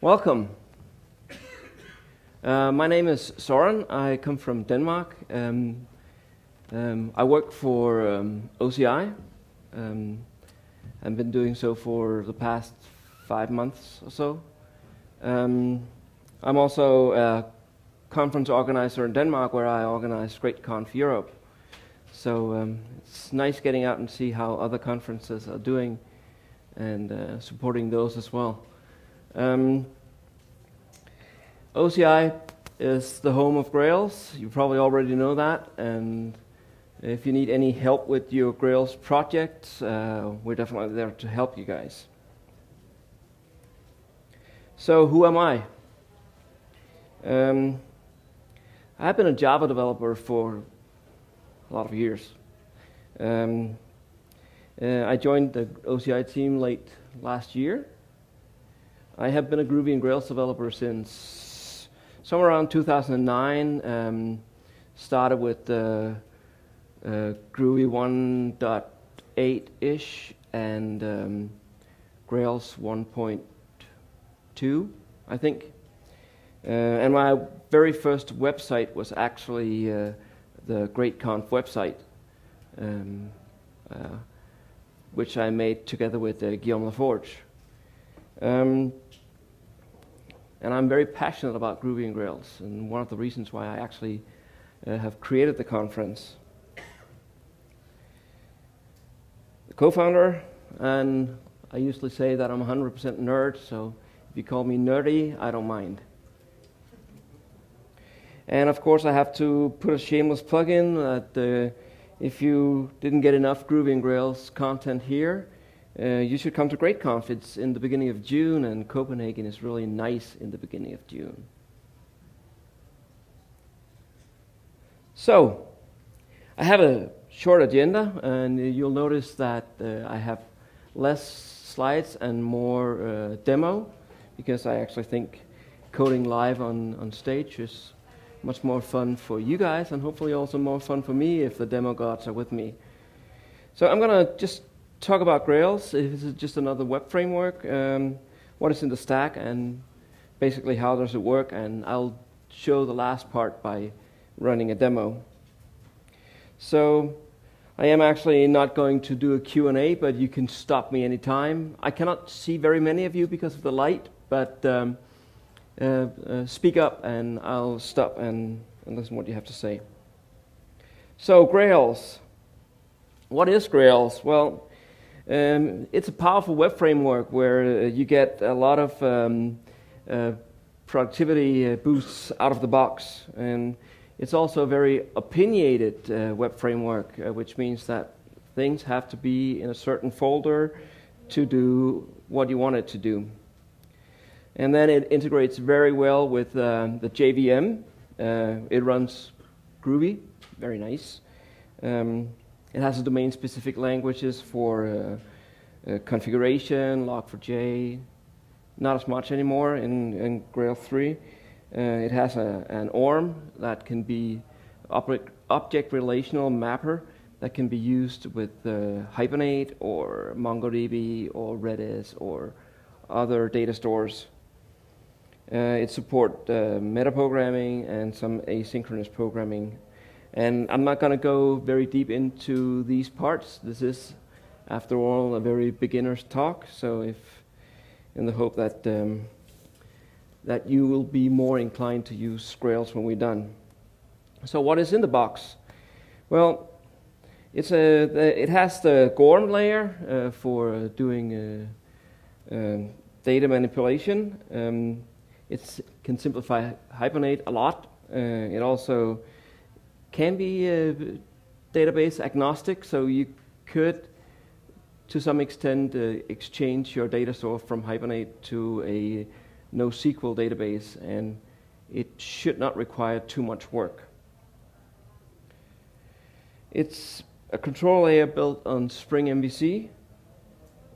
Welcome. My name is Soren. I come from Denmark. I work for OCI. I've been doing so for the past 5 months or so. I'm also a conference organizer in Denmark where I organize GreatConf Europe. So it's nice getting out and see how other conferences are doing and supporting those as well. OCI is the home of Grails. You probably already know that, and if you need any help with your Grails projects, we're definitely there to help you guys. So who am I? I've been a Java developer for a lot of years. I joined the OCI team late last year. I have been a Groovy and Grails developer since somewhere around 2009. Started with Groovy 1.8-ish and Grails 1.2, I think. And my very first website was actually the GreatConf website, which I made together with Guillaume Laforge. And I'm very passionate about Groovy and Grails, and one of the reasons why I actually have created the conference. The co-founder, and I usually say that I'm 100% nerd, so if you call me nerdy, I don't mind. And of course I have to put a shameless plug in that if you didn't get enough Groovy and Grails content here, you should come to GreatConf. It's in the beginning of June, and Copenhagen is really nice in the beginning of June. So, I have a short agenda, and you'll notice that I have less slides and more demo, because I actually think coding live on stage is much more fun for you guys, and hopefully also more fun for me if the demo gods are with me. So I'm going to just talk about Grails. This is just another web framework, what is in the stack, and basically how does it work, and I'll show the last part by running a demo. So I am actually not going to do a Q&A, but you can stop me anytime. I cannot see very many of you because of the light, but speak up and I'll stop and listen to what you have to say. So Grails. What is Grails? Well, it's a powerful web framework where you get a lot of productivity boosts out of the box, and it's also a very opinionated web framework, which means that things have to be in a certain folder to do what you want it to do. And then it integrates very well with the JVM. It runs Groovy, very nice. It has domain-specific languages for configuration, log4j, not as much anymore in Grail 3. It has an ORM that can be object relational mapper that can be used with Hibernate or MongoDB or Redis or other data stores. It supports metaprogramming and some asynchronous programming. And I'm not going to go very deep into these parts. This is, after all, a very beginner's talk. So if, in the hope that that you will be more inclined to use Grails when we're done. So what is in the box? Well, it has the GORM layer for doing data manipulation. It can simplify Hibernate a lot. It also can be database agnostic, so you could, to some extent, exchange your data source from Hibernate to a NoSQL database, and it should not require too much work. It's a control layer built on Spring MVC.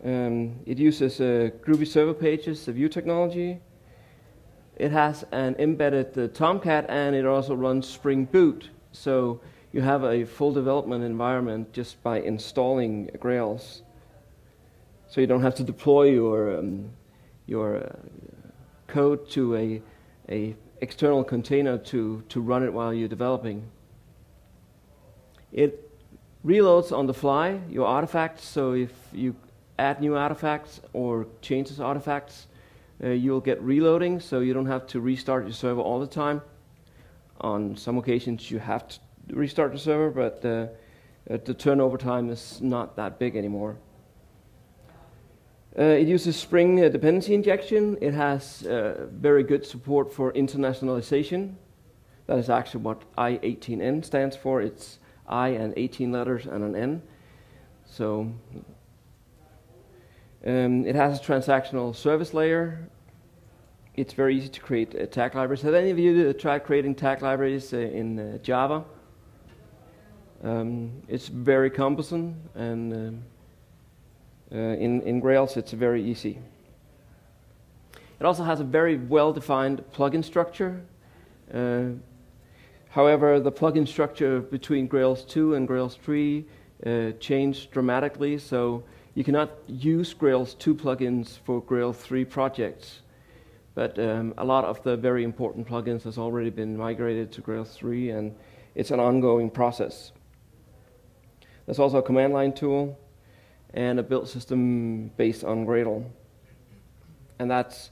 It uses Groovy server pages, a view technology. It has an embedded Tomcat, and it also runs Spring Boot. So you have a full development environment just by installing Grails. So you don't have to deploy your code to a external container to run it while you're developing. It reloads on the fly your artifacts, so if you add new artifacts or changes artifacts, you'll get reloading, so you don't have to restart your server all the time. On some occasions you have to restart the server, but the turnover time is not that big anymore. It uses Spring dependency injection. It has very good support for internationalization. That is actually what I18N stands for. It's I and 18 letters and an N. So it has a transactional service layer. It's very easy to create tag libraries. Have any of you tried creating tag libraries in Java? It's very cumbersome, and in Grails it's very easy. It also has a very well-defined plugin structure. However, the plugin structure between Grails 2 and Grails 3 changed dramatically, so you cannot use Grails 2 plugins for Grails 3 projects. But a lot of the very important plugins has already been migrated to Grails 3, and it's an ongoing process. There's also a command line tool and a build system based on Grail. And that's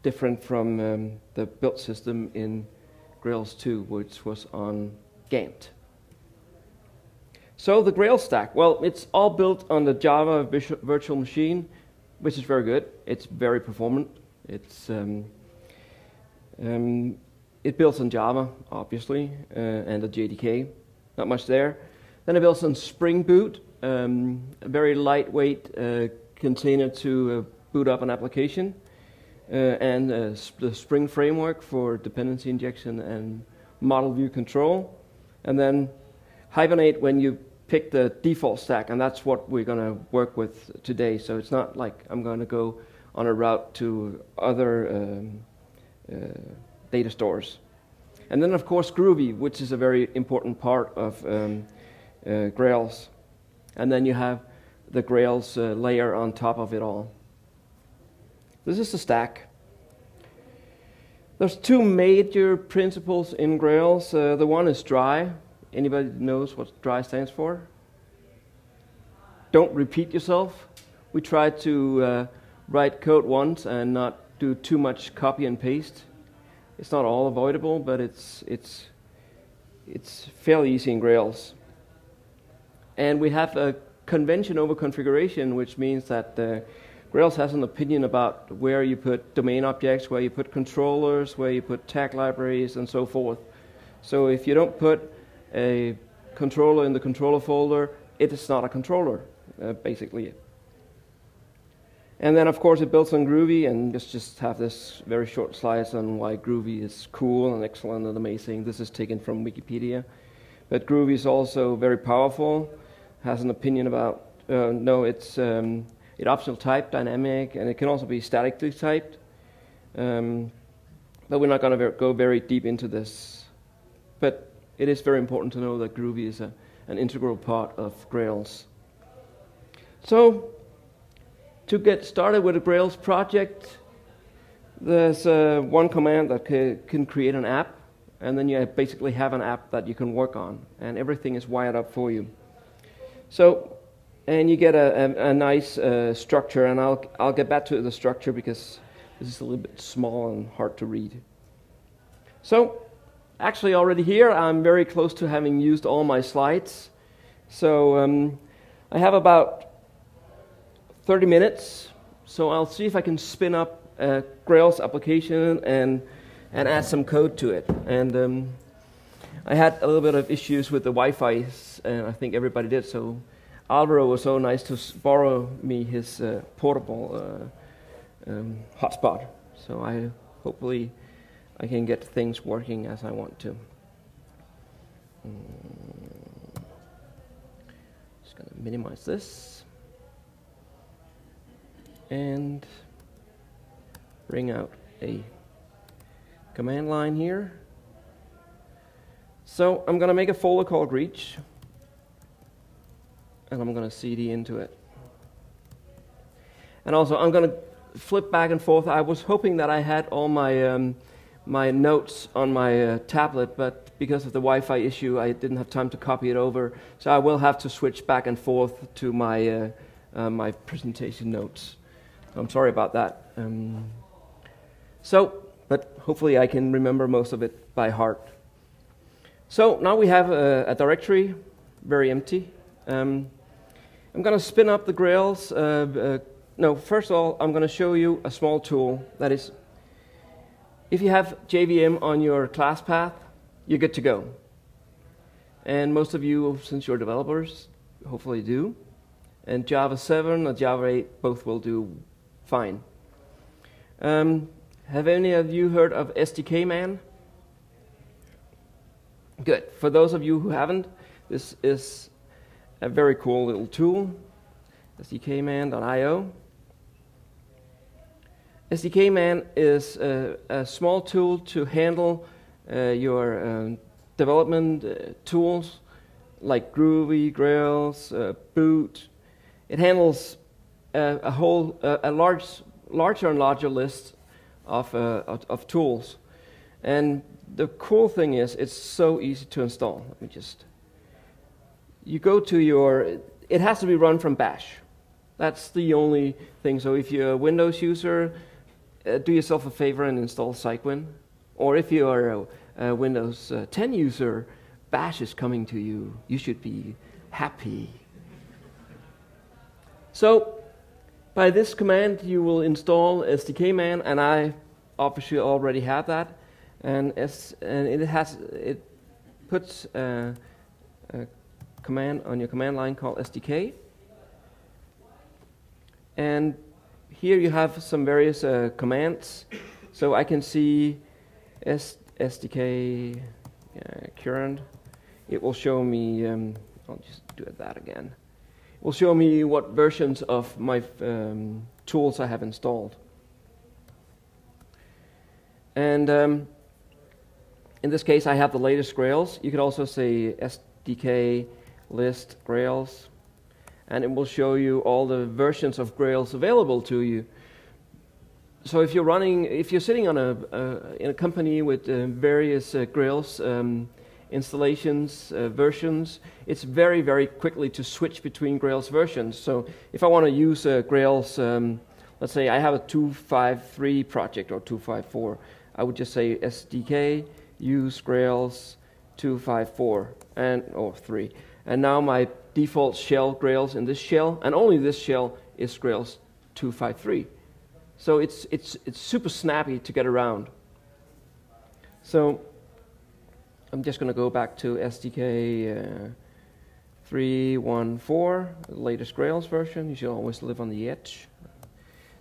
different from the build system in Grails 2, which was on Gantt. So the Grail stack, well, it's all built on the Java virtual machine, which is very good. It's very performant. It's it builds on Java, obviously, and the JDK. Not much there. Then it builds on Spring Boot, a very lightweight container to boot up an application, and the Spring framework for dependency injection and model view control, and then Hibernate when you pick the default stack, and that's what we're going to work with today. So it's not like I'm going to go on a route to other data stores. And then of course Groovy, which is a very important part of Grails. And then you have the Grails layer on top of it all. This is the stack. There's two major principles in Grails. The one is dry. Anybody knows what dry stands for? Don't repeat yourself. We try to write code once and not do too much copy and paste. It's not all avoidable, but it's fairly easy in Grails. And we have a convention over configuration, which means that Grails has an opinion about where you put domain objects, where you put controllers, where you put tag libraries, and so forth. So if you don't put a controller in the controller folder, it is not a controller, basically. And then of course it builds on Groovy, and just have this very short slides on why Groovy is cool and excellent and amazing. This is taken from Wikipedia. But Groovy is also very powerful, has an opinion about, it optional type, dynamic, and it can also be statically typed. But we're not going to go very deep into this. But it is very important to know that Groovy is an integral part of Grails. So, to get started with a Grails project, there's one command that can create an app, and then you basically have an app that you can work on, and everything is wired up for you. So, and you get a nice structure, and I'll get back to the structure because this is a little bit small and hard to read. So, actually already here, I'm very close to having used all my slides. So, I have about 30 minutes, so I'll see if I can spin up a Grails application and add some code to it. And I had a little bit of issues with the Wi-Fi, and I think everybody did, so Alvaro was so nice to borrow me his portable hotspot. So hopefully I can get things working as I want to. Just going to minimize this and bring out a command line here. So I'm going to make a folder called reach, and I'm going to cd into it. And also I'm going to flip back and forth. I was hoping that I had all my my notes on my tablet, but because of the Wi-Fi issue, I didn't have time to copy it over. So I will have to switch back and forth to my my presentation notes. I'm sorry about that. But hopefully I can remember most of it by heart. So now we have a directory, very empty. I'm going to spin up the Grails. No, first of all, I'm going to show you a small tool. That is, if you have JVM on your class path, you're good to go. And most of you, since you're developers, hopefully do. And Java 7 or Java 8 both will do fine. Have any of you heard of SDKMan? Good. For those of you who haven't, this is a very cool little tool, SDKMan.io. SDKMan is a small tool to handle your development tools like Groovy, Grails, Boot. It handles a larger and larger list of tools. And the cool thing is, it's so easy to install. Let me just... You go to your... It has to be run from Bash. That's the only thing. So if you're a Windows user, do yourself a favor and install Cygwin. Or if you are a Windows 10 user, Bash is coming to you. You should be happy. So by this command, you will install SDKMan, and I obviously already have that. And it puts a command on your command line called SDK. And here you have some various commands. So I can see SDK current. It will show me, I'll just do that again. It will show me what versions of my tools I have installed. And in this case, I have the latest Grails. You could also say SDK list Grails, and it will show you all the versions of Grails available to you. So if you're sitting on in a company with various Grails installations, versions, it's very, very quickly to switch between Grails versions. So if I want to use Grails, let's say I have a 2.5.3 project or 2.5.4, I would just say SDK use Grails 2.5.4 or 3. And now my default shell Grails in this shell, and only this shell, is Grails 2.5.3. So it's super snappy to get around. So I'm just going to go back to SDK 3.1.4, the latest Grails version. You should always live on the edge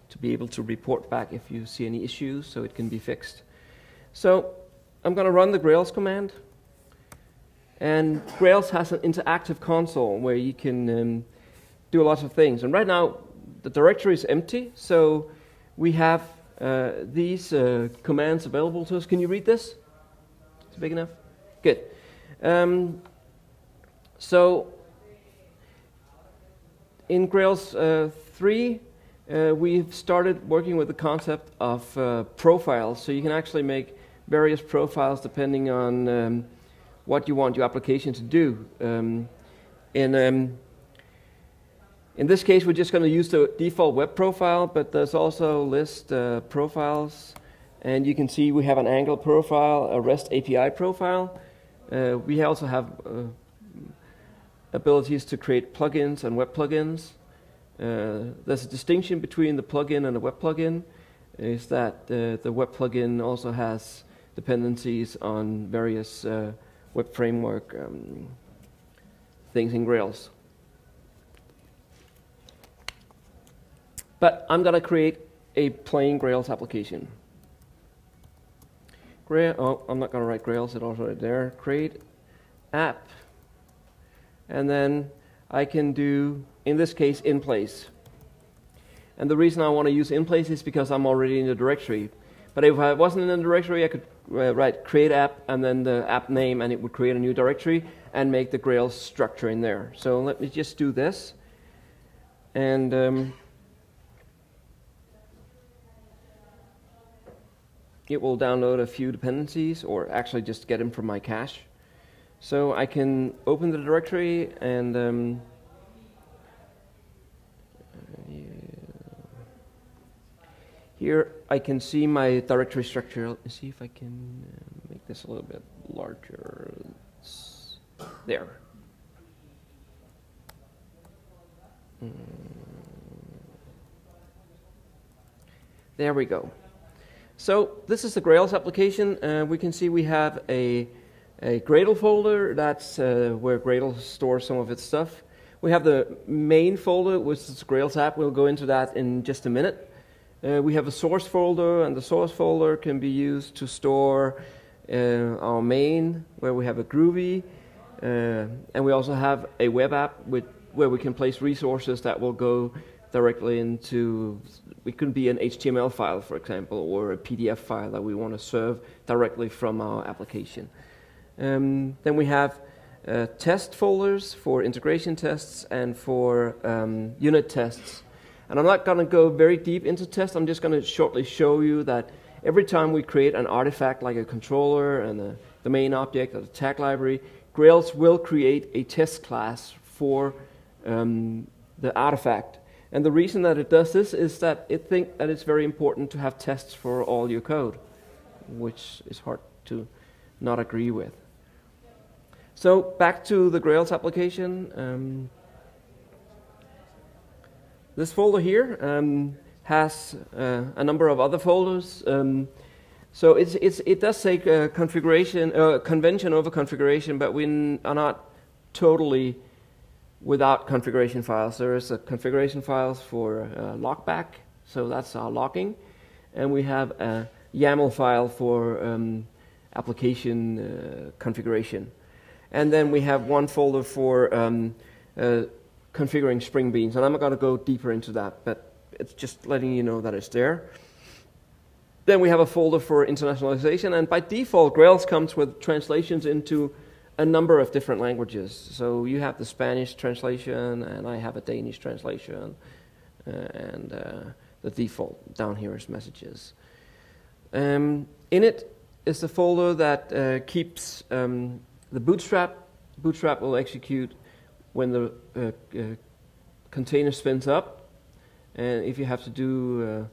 to be able to report back if you see any issues, so it can be fixed. So I'm going to run the Grails command. And Grails has an interactive console where you can do a lot of things. And right now, the directory is empty, so we have these commands available to us. Can you read this? Is it big enough? Good. So in Grails 3, we've started working with the concept of profiles. So you can actually make various profiles depending on what you want your application to do. In this case, we're just going to use the default web profile, but there's also list profiles. And you can see we have an Angular profile, a REST API profile. We also have abilities to create plugins and web plugins. There's a distinction between the plugin and the web plugin, is that the web plugin also has dependencies on various web framework things in Grails. But I'm going to create a plain Grails application. I'm not going to write Grails, it's already there. Create app. And then I can do, in this case, in place. And the reason I want to use in place is because I'm already in the directory. But if I wasn't in the directory, I could write create app and then the app name, and it would create a new directory and make the Grails structure in there. So let me just do this. And it will download a few dependencies, or actually just get them from my cache. So I can open the directory and here I can see my directory structure. Let's see if I can make this a little bit larger. There. There we go. So this is the Grails application. We can see we have a Gradle folder. That's where Gradle stores some of its stuff. We have the main folder, which is Grails App. We'll go into that in just a minute. We have a source folder, and the source folder can be used to store our main, where we have a Groovy, and we also have a web app where we can place resources that will go directly into, it could be an HTML file, for example, or a PDF file that we want to serve directly from our application. Then we have test folders for integration tests and for unit tests. And I'm not going to go very deep into tests. I'm just going to shortly show you that every time we create an artifact like a controller and the main object or the tag library, Grails will create a test class for the artifact. And the reason that it does this is that it thinks that it's very important to have tests for all your code, which is hard to not agree with. So back to the Grails application. This folder here has a number of other folders. So it does say configuration, convention over configuration, but we are not totally without configuration files. There is a configuration files for lockback, so that's our logging, and we have a YAML file for application configuration, and then we have one folder for configuring Spring Beans, and I'm not going to go deeper into that, but it's just letting you know that it's there. Then we have a folder for internationalization, and by default, Grails comes with translations into a number of different languages. So you have the Spanish translation, and I have a Danish translation, and the default down here is messages. In it is the folder that keeps the Bootstrap. Bootstrap will execute when the container spins up, and if you have to do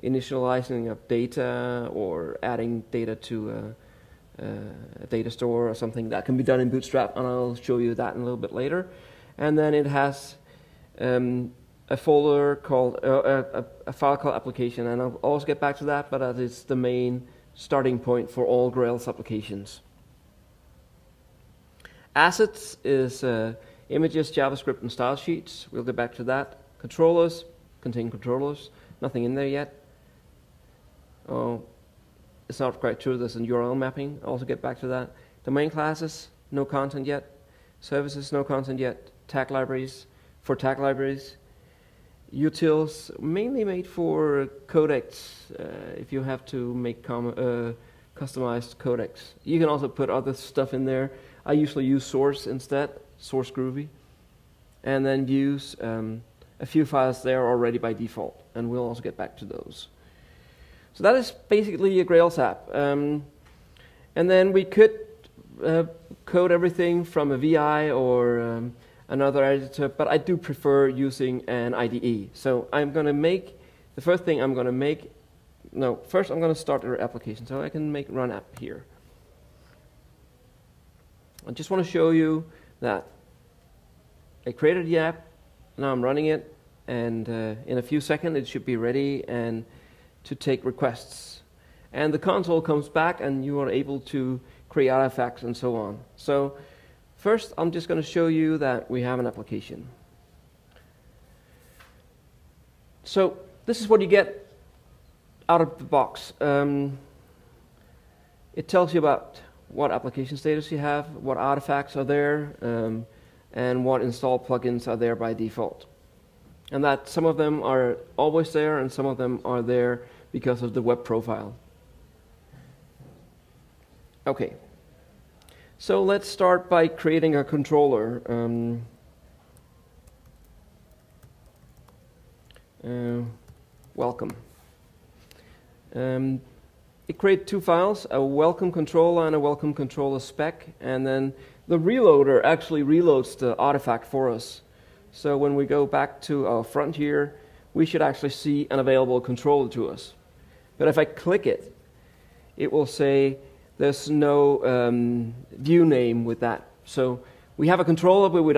initializing of data or adding data to a data store or something, that can be done in Bootstrap, and I'll show you that in a little bit later. And then it has a folder called a file called application, and I'll also get back to that, but that is the main starting point for all Grails applications. Assets is images, JavaScript, and style sheets. We'll get back to that. Controllers contain controllers. Nothing in there yet. Oh, it's not quite true. There's a URL mapping. I'll also get back to that. Domain classes, no content yet. Services, no content yet. Tag libraries, for tag libraries. Utils, mainly made for codecs, if you have to make customized codecs. You can also put other stuff in there. I usually use source instead, source Groovy, and then use a few files there already by default, and we'll also get back to those. So that is basically a Grails app. And then we could code everything from a VI or another editor, but I do prefer using an IDE. So I'm going to make, the first thing I'm going to make, no, first I'm going to start our application. So I can make run app here. I just want to show you that I created the app, now I'm running it, and in a few seconds it should be ready and to take requests. And the console comes back and you are able to create artifacts and so on. So first I'm just going to show you that we have an application. So this is what you get out of the box. It tells you about what application status you have, what artifacts are there, and what installed plugins are there by default. And that some of them are always there and some of them are there because of the web profile. Okay, so let's start by creating a controller. Welcome. it creates two files, a welcome controller and a welcome controller spec, and then the reloader actually reloads the artifact for us. So when we go back to our front here, we should actually see an available controller to us. But if I click it, it will say there's no view name with that. So we have a controller, but we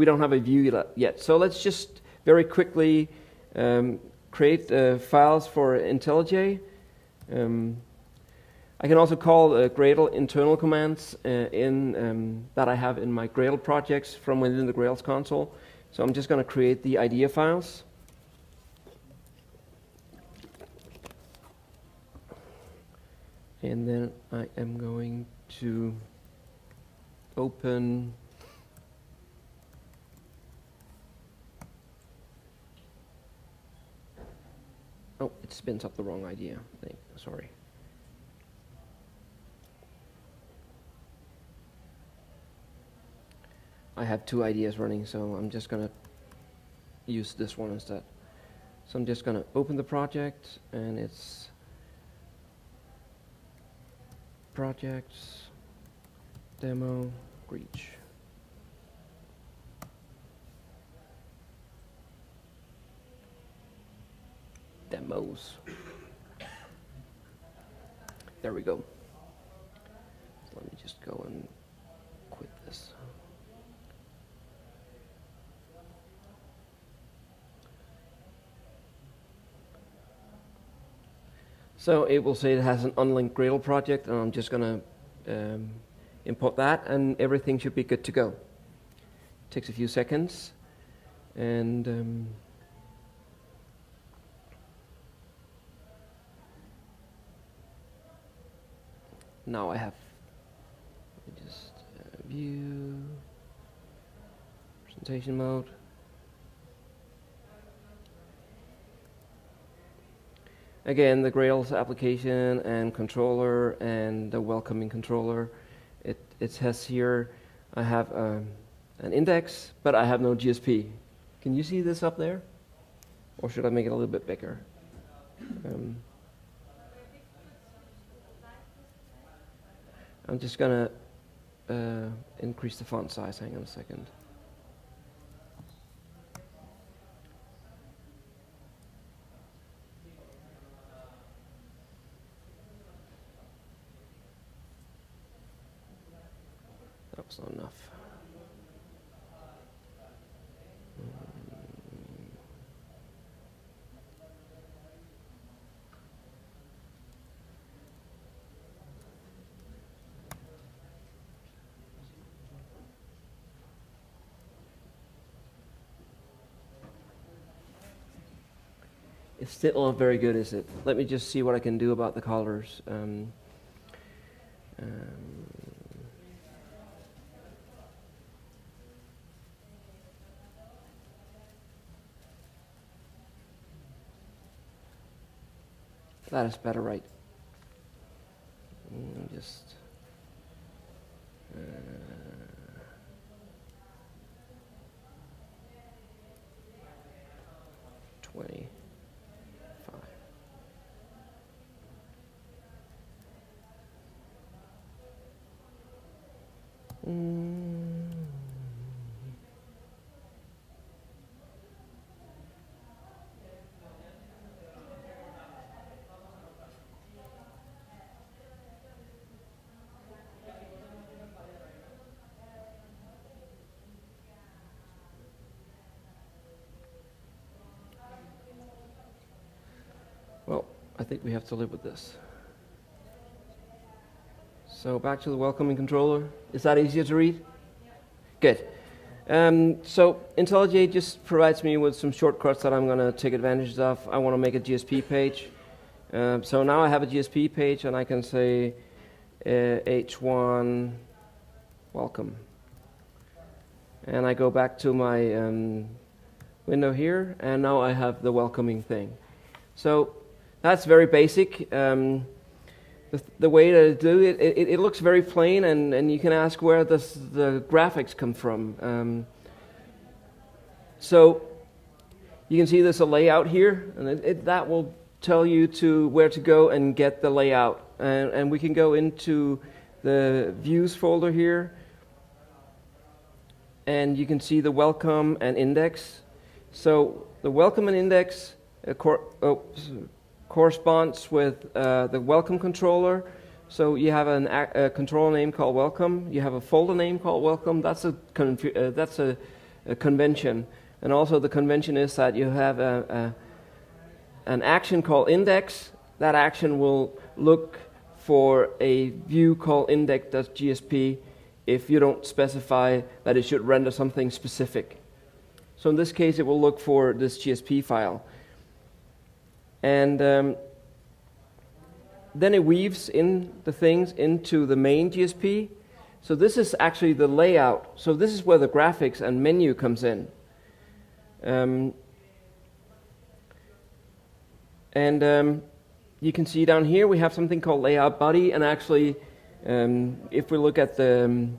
don't have a view yet. So let's just very quickly create files for IntelliJ. I can also call Grail internal commands that I have in my Grail projects from within the Grails console. So I'm just going to create the idea files. And then I am going to open oh, it spins up the wrong idea. Sorry. I have two ideas running, so I'm just going to use this one instead. So I'm just going to open the project, and it's projects, demo, reach. Demos. There we go. Let me just go and quit this. So it will say it has an unlinked Grail project, and I'm just going to import that, and everything should be good to go. It takes a few seconds, and now I have just view, presentation mode. Again, the Grails application and controller and the welcoming controller. It says here I have an index, but I have no GSP. Can you see this up there? Or should I make it a little bit bigger? I'm just going to increase the font size. Hang on a second. That was not enough. It's still not very good, is it? Let me just see what I can do about the colors. That is better, right? Just 25. Well, I think we have to live with this. So back to the welcoming controller. Is that easier to read? Good. So IntelliJ just provides me with some shortcuts that I'm going to take advantage of. I want to make a GSP page. So now I have a GSP page, and I can say H1 welcome. And I go back to my window here, and now I have the welcoming thing. So that's very basic. The way to do it, it looks very plain, and you can ask where does the graphics come from. So you can see there's a layout here, and that will tell you where to go and get the layout and we can go into the views folder here, and you can see the welcome and index. So the welcome and index corresponds with the welcome controller. So you have a controller name called welcome. You have a folder name called welcome. That's a convention. And also the convention is that you have an action called index. That action will look for a view called index.gsp if you don't specify that it should render something specific. So in this case, it will look for this GSP file. And then it weaves in the things into the main GSP. So this is actually the layout. So this is where the graphics and menu comes in. You can see down here we have something called LayoutBody, and actually if we look at the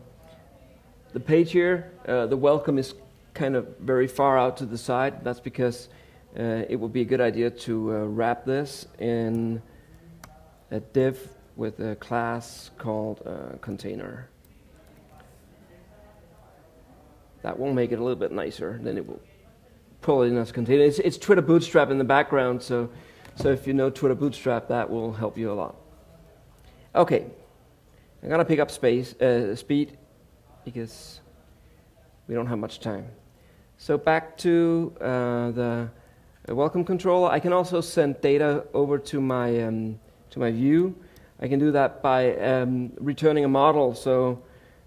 page here, the welcome is kind of very far out to the side. That's because it would be a good idea to wrap this in a div with a class called container. That will make it a little bit nicer. Then it will pull it in as a container. It's Twitter Bootstrap in the background, so if you know Twitter Bootstrap, that will help you a lot. Okay, I'm gonna pick up speed because we don't have much time. So back to the welcome controller. I can also send data over to my view. I can do that by returning a model. So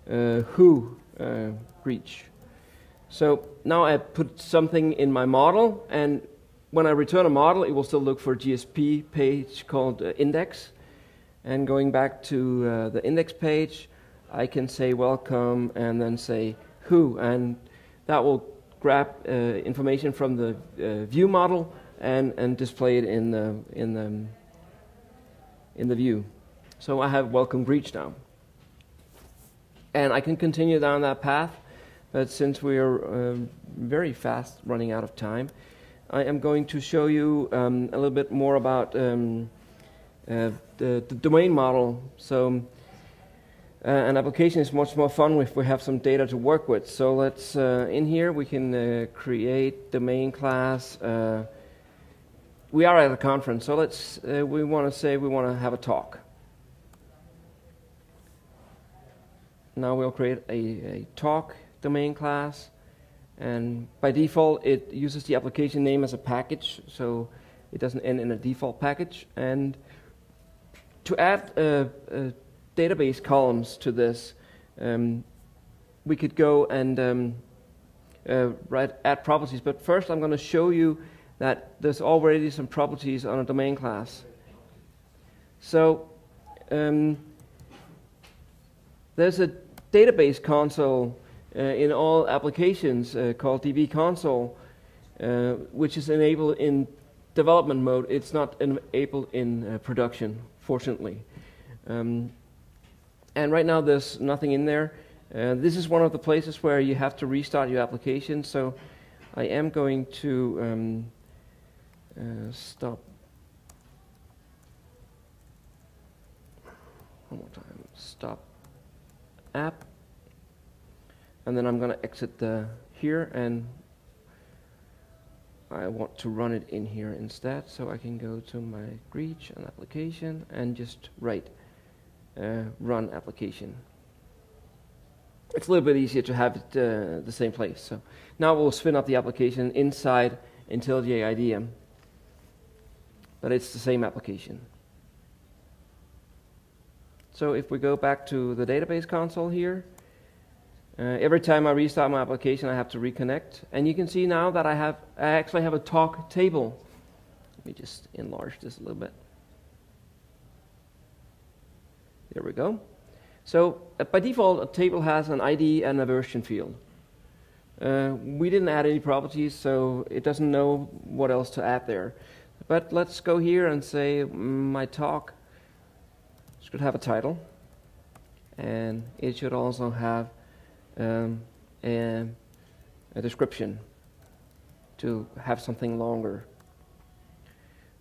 who reach. So now I put something in my model, and when I return a model, it will still look for a GSP page called index. And going back to the index page, I can say welcome and then say who, and that will grab information from the view model and display it in the view. So I have welcome reach now, and I can continue down that path. But since we are very fast running out of time, I am going to show you a little bit more about the domain model. So an application is much more fun if we have some data to work with. So let's, in here we can create domain class. We are at a conference, so let's, we want to say we want to have a talk. Now we'll create a talk domain class, and by default it uses the application name as a package, so it doesn't end in a default package. And to add database columns to this, we could go and add properties, but first I'm going to show you that there's already some properties on a domain class. So there's a database console in all applications called DB console, which is enabled in development mode. It's not enabled in production, fortunately. And right now there's nothing in there. This is one of the places where you have to restart your application, so I am going to stop. One more time. Stop app. And then I'm going to exit here, and I want to run it in here instead. So I can go to my reach and application and just write run application. It's a little bit easier to have it the same place. So now we'll spin up the application inside IntelliJ IDEA, but it's the same application. So if we go back to the database console here, every time I restart my application, I have to reconnect, and you can see now that I actually have a talk table. Let me just enlarge this a little bit. There we go. So by default, a table has an ID and a version field. We didn't add any properties, so it doesn't know what else to add there. But let's go here and say my talk should have a title, and it should also have a description to have something longer.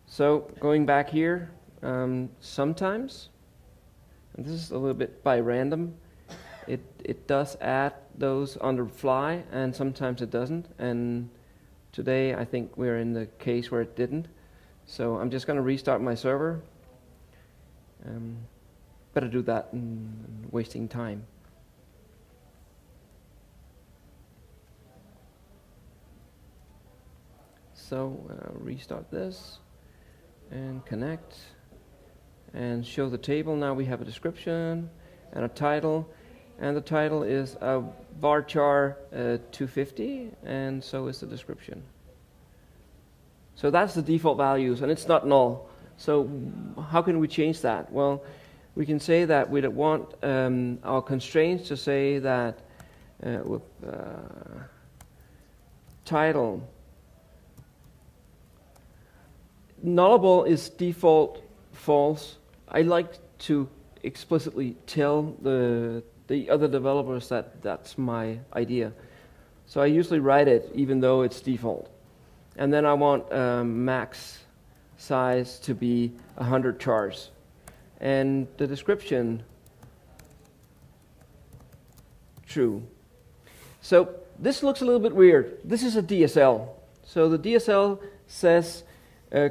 So going back here, sometimes And this is a little bit by random. It does add those on the fly, and sometimes it doesn't. And today I think we're in the case where it didn't. So I'm just going to restart my server. Better do that than wasting time. So restart this and connect and show the table. Now we have a description and a title, and the title is varchar 250, and so is the description. So that's the default values, and it's not null. So how can we change that? Well, we can say that we don't want our constraints to say that with title nullable is default false. I like to explicitly tell the other developers that that's my idea. So I usually write it even though it's default. And then I want max size to be 100 chars. And the description, true. So this looks a little bit weird. This is a DSL. So the DSL says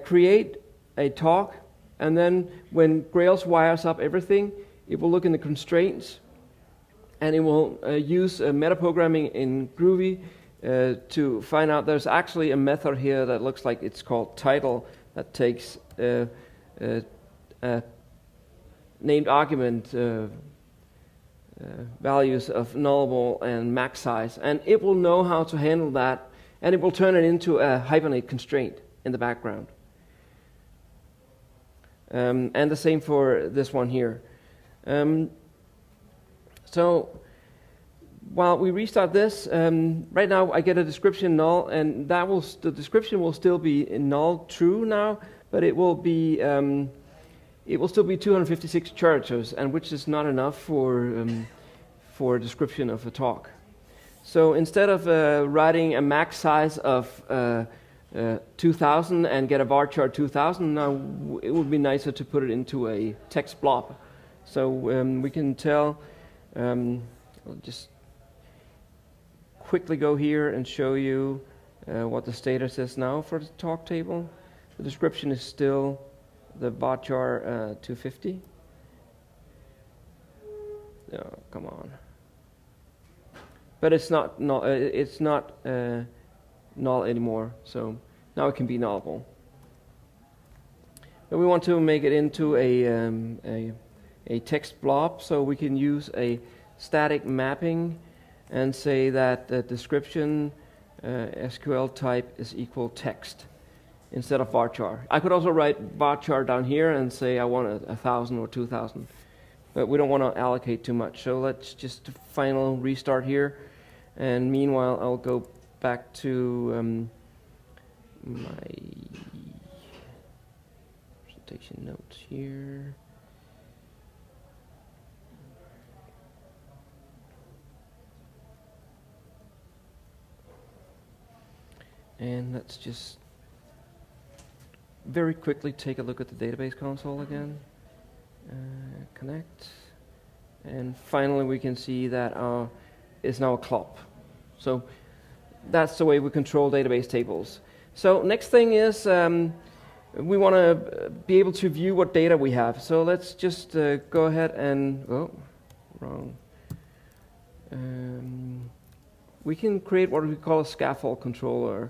create a talk, and then when Grails wires up everything, it will look in the constraints, and it will use metaprogramming in Groovy to find out there's actually a method here that looks like it's called title that takes named argument values of nullable and max size, and it will know how to handle that, and it will turn it into a Hibernate constraint in the background. And the same for this one here. So while we restart this, right now I get a description null, and that will the description will still be null true now, but it will still be 256 characters, and which is not enough for a description of a talk. So instead of writing a max size of 2000 and get a varchar 2000, now it would be nicer to put it into a text blob. So we can tell, I'll just quickly go here and show you what the status is now for the talk table. The description is still the varchar 250. Oh, come on. But it's not null anymore, so now it can be nullable. But we want to make it into a text blob, so we can use a static mapping and say that the description SQL type is equal text instead of varchar. I could also write varchar down here and say I want 1,000 or 2,000, but we don't want to allocate too much. So let's just final restart here, and meanwhile I'll go back to my presentation notes here. And let's just very quickly take a look at the database console again. Connect. And finally we can see that it's now a club. So that's the way we control database tables. So next thing is we want to be able to view what data we have. So let's just go ahead and, oh, wrong. We can create what we call a scaffold controller.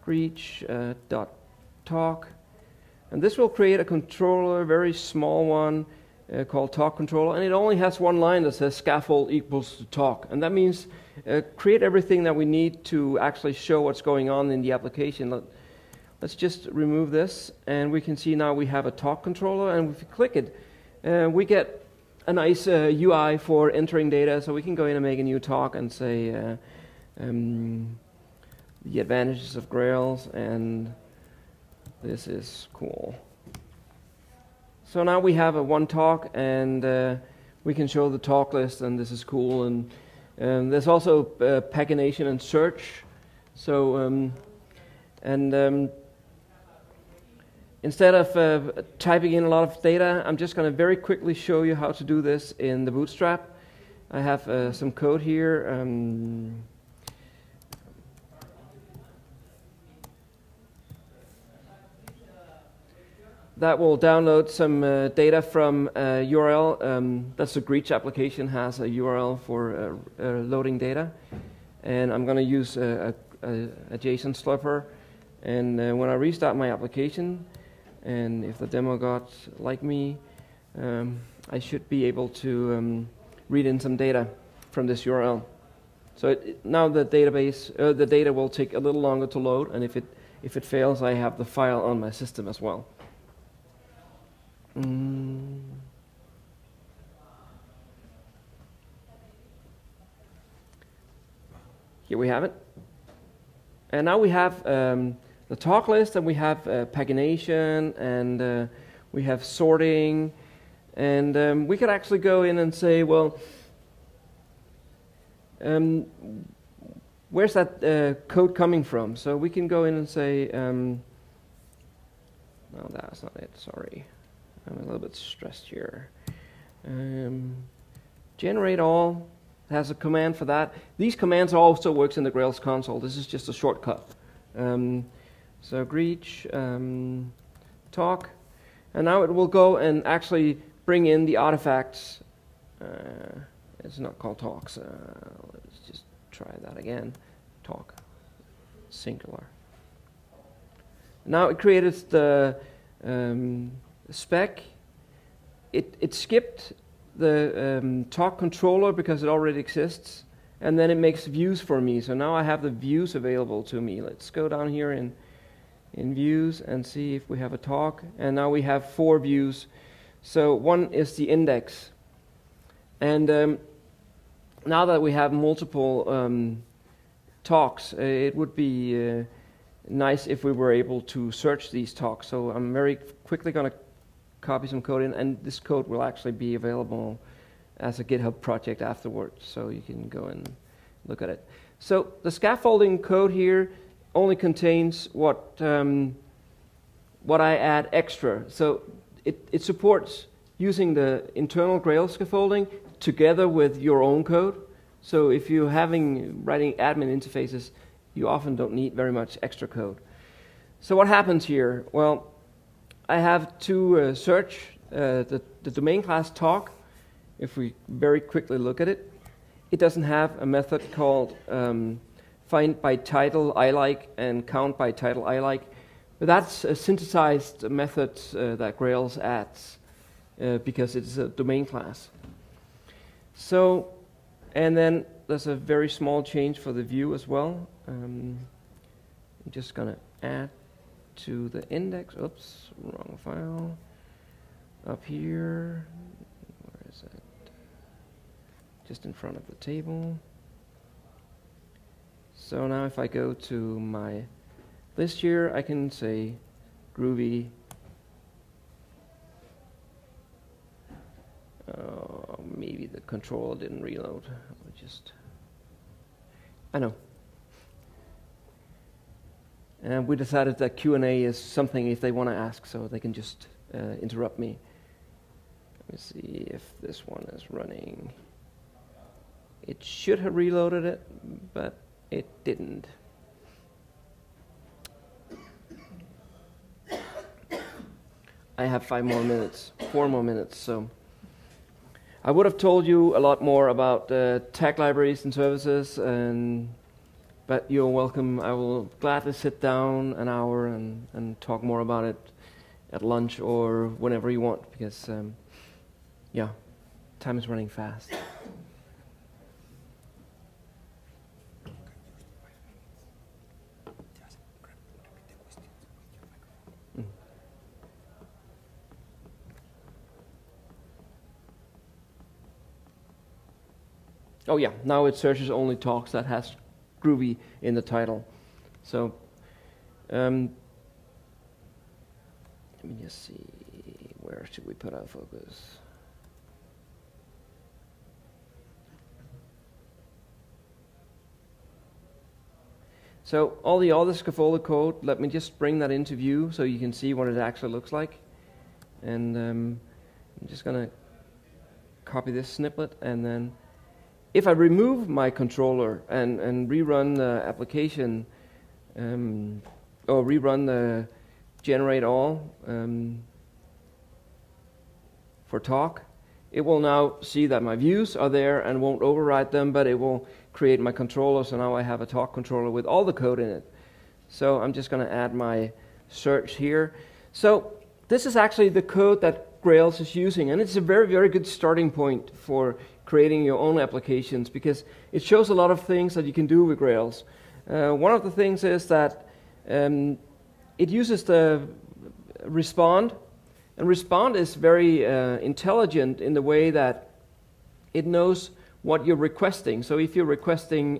Reach.talk, and this will create a controller, a very small one called talk controller, and it only has one line that says scaffold equals to talk, and that means create everything that we need to actually show what's going on in the application. Let's just remove this, and we can see now we have a talk controller, and if we click it, we get a nice UI for entering data, so we can go in and make a new talk and say the advantages of Grails, and this is cool. So now we have a one talk, and we can show the talk list, and this is cool. And there's also pagination and search. So instead of typing in a lot of data, I'm just going to very quickly show you how to do this in the Bootstrap. I have some code here. That will download some data from a URL. That's the Grails application has a URL for loading data. And I'm going to use a JSON slurper. And when I restart my application, and if the demo got like me, I should be able to read in some data from this URL. So now the database, the data will take a little longer to load, and if it fails, I have the file on my system as well. Here we have it. And now we have the talk list, and we have pagination, and we have sorting, and we could actually go in and say, well, where's that code coming from? So we can go in and say, no, that's not it, sorry. I'm a little bit stressed here. Generate all has a command for that. These commands also works in the Grails console. This is just a shortcut. So greet talk, and now it will go and actually bring in the artifacts. It's not called talks. Let's just try that again. Talk, singular. Now it created the spec. It skipped the talk controller because it already exists, and then it makes views for me. So now I have the views available to me. Let's go down here in views and see if we have a talk. And now we have 4 views. So one is the index. And now that we have multiple talks, it would be nice if we were able to search these talks. So I'm very quickly going to copy some code in, and this code will actually be available as a GitHub project afterwards, so you can go and look at it. So the scaffolding code here only contains what I add extra. So it supports using the internal Grail scaffolding together with your own code. So if you're writing admin interfaces, you often don't need very much extra code. So what happens here? Well, I have to search the domain class talk. If we very quickly look at it, it doesn't have a method called find by title I like and count by title I like. But that's a synthesized method that Grails adds because it's a domain class. So, and then there's a very small change for the view as well. I'm just going to add to the index. Oops, wrong file. Up here. Where is it? Just in front of the table. So now if I go to my list here, I can say Groovy. Maybe the controller didn't reload. I know. And we decided that Q&A is something if they want to ask, so they can just interrupt me. Let me see if this one is running. It should have reloaded it, but it didn't. I have 4 more minutes, so I would have told you a lot more about tag libraries and services, but you're welcome. I will gladly sit down an hour and talk more about it at lunch or whenever you want, because yeah, time is running fast. Oh yeah, now it searches only talks that has Groovy in the title. So let me just see, where should we put our focus? So all the other scaffolded code, let me just bring that into view so you can see what it actually looks like. And I'm just going to copy this snippet, and then if I remove my controller and rerun the application, or rerun the generate all for talk, it will now see that my views are there and won't override them, but it will create my controller, so now I have a talk controller with all the code in it. So I'm just going to add my search here. So this is actually the code that Grails is using, and it's a very, very good starting point for creating your own applications, because it shows a lot of things that you can do with Grails. One of the things is that it uses the respond, and respond is very intelligent in the way that it knows what you're requesting. So if you're requesting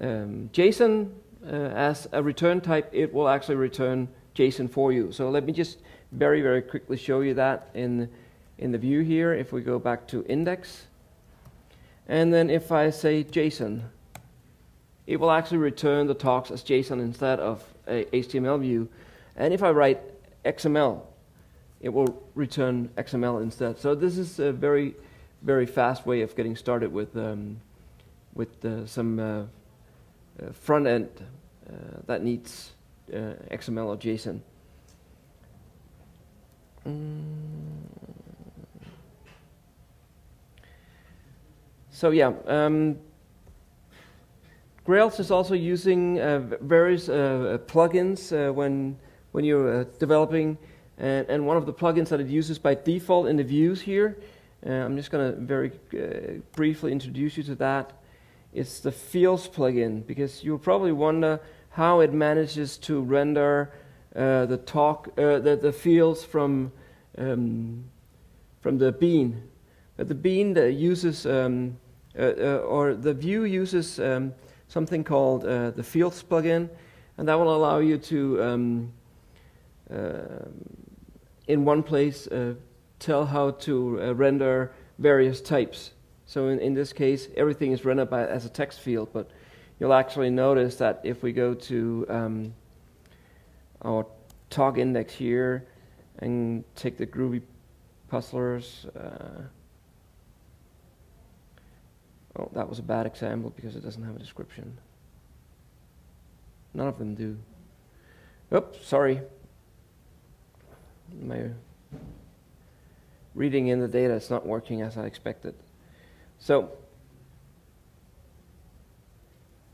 JSON as a return type, it will actually return JSON for you. So let me just very, very quickly show you that in the view here. If we go back to index, and then if I say JSON, it will actually return the talks as JSON instead of a HTML view. And if I write XML, it will return XML instead. So this is a very, very fast way of getting started with some front end that needs XML or JSON. So yeah, Grails is also using various plugins when you're developing, and one of the plugins that it uses by default in the views here, I'm just going to very briefly introduce you to that. It's the Fields plugin, because you'll probably wonder how it manages to render the fields from the bean. But the bean that uses or the view uses something called the Fields plugin, and that will allow you to in one place tell how to render various types. So in this case, everything is rendered as a text field, but you'll actually notice that if we go to our talk index here and take the Groovy puzzlers, oh, that was a bad example because it doesn't have a description. None of them do. Oops, sorry. My reading in the data is not working as I expected. So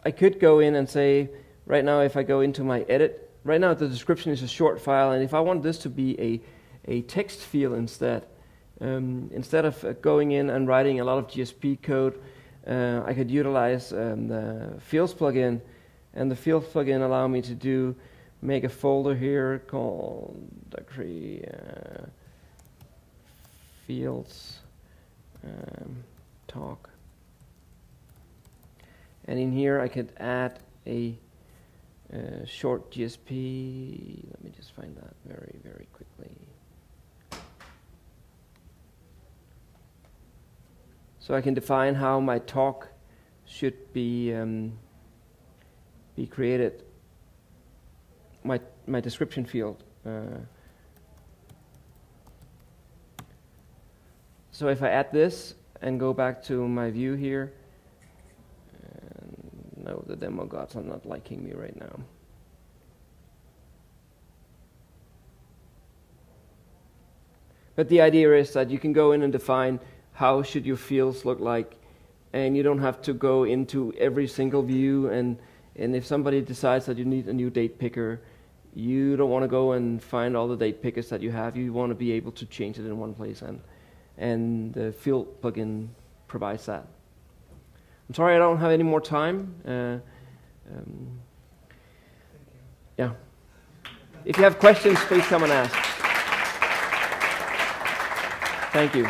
I could go in and say, right now if I go into my edit, right now the description is a short file, and if I want this to be a text field instead of going in and writing a lot of GSP code, I could utilize the Fields plugin, and the Fields plugin allow me to make a folder here called Fields talk, and in here I could add a short GSP. Let me just find that very, very quickly. So I can define how my talk should be created. My description field. So if I add this and go back to my view here, no, the demo gods are not liking me right now. But the idea is that you can go in and define how should your fields look like, and you don't have to go into every single view, and if somebody decides that you need a new date picker, you don't want to go and find all the date pickers that you have. You want to be able to change it in one place, and the Field plugin provides that. I'm sorry I don't have any more time. Yeah. If you have questions, please come and ask. Thank you.